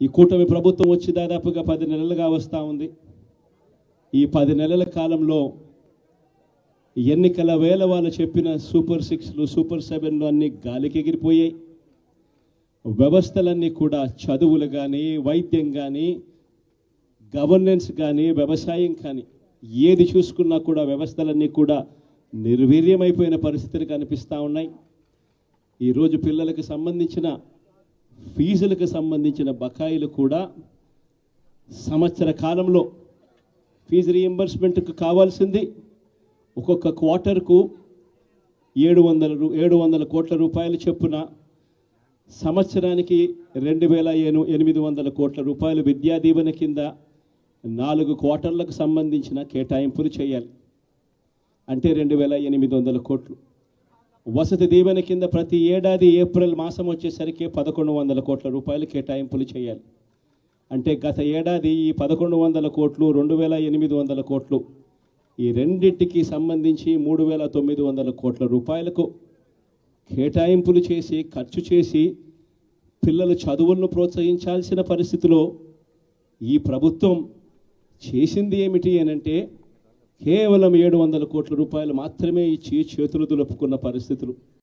ఈ కూటమి ప్రభుత్వం వచ్చి దాదాపుగా 10 నెలలుగా వస్తూ ఉంది. ఈ 10 నెలల కాలంలో ఎన్నికల వేళ వాళ్ళు చెప్పిన సూపర్ 6లు సూపర్ 7లు అన్నీ గాలికి ఎగిరిపోయాయి. వ్యవస్థలన్నీ కూడా చదువులు కానీ, వైద్యం కానీ, గవర్నెన్స్ కానీ, వ్యవసాయం కానీ ఏది చూసుకున్నా కూడా వ్యవస్థలన్నీ కూడా నిర్వీర్యమైపోయిన పరిస్థితులు కనిపిస్తూ ఉన్నాయి. ఈరోజు పిల్లలకు సంబంధించిన ఫీజులకు సంబంధించిన బకాయిలు కూడా సంవత్సర కాలంలో ఫీజు రీయింబర్స్మెంట్కు కావాల్సింది ఒక్కొక్క క్వార్టర్కు 700 కోట్ల రూపాయలు చొప్పున సంవత్సరానికి 2800 కోట్ల రూపాయలు విద్యా దీవెన కింద 4 క్వార్టర్లకు సంబంధించిన కేటాయింపులు చేయాలి. అంటే 2800 కోట్లు. వసతి దీవెన కింద ప్రతి ఏడాది ఏప్రిల్ మాసం వచ్చేసరికి 1100 కోట్ల రూపాయలు కేటాయింపులు చేయాలి. అంటే గత ఏడాది ఈ 1100 కోట్లు 2800 కోట్లు ఈ రెండింటికి సంబంధించి 3900 కోట్ల రూపాయలకు కేటాయింపులు చేసి ఖర్చు చేసి పిల్లల చదువులను ప్రోత్సహించాల్సిన పరిస్థితిలో ఈ ప్రభుత్వం చేసింది ఏమిటి అనంటే కేవలం 700 కోట్ల రూపాయలు మాత్రమే ఇచ్చి చేతులు దులుపుకున్న పరిస్థితులు.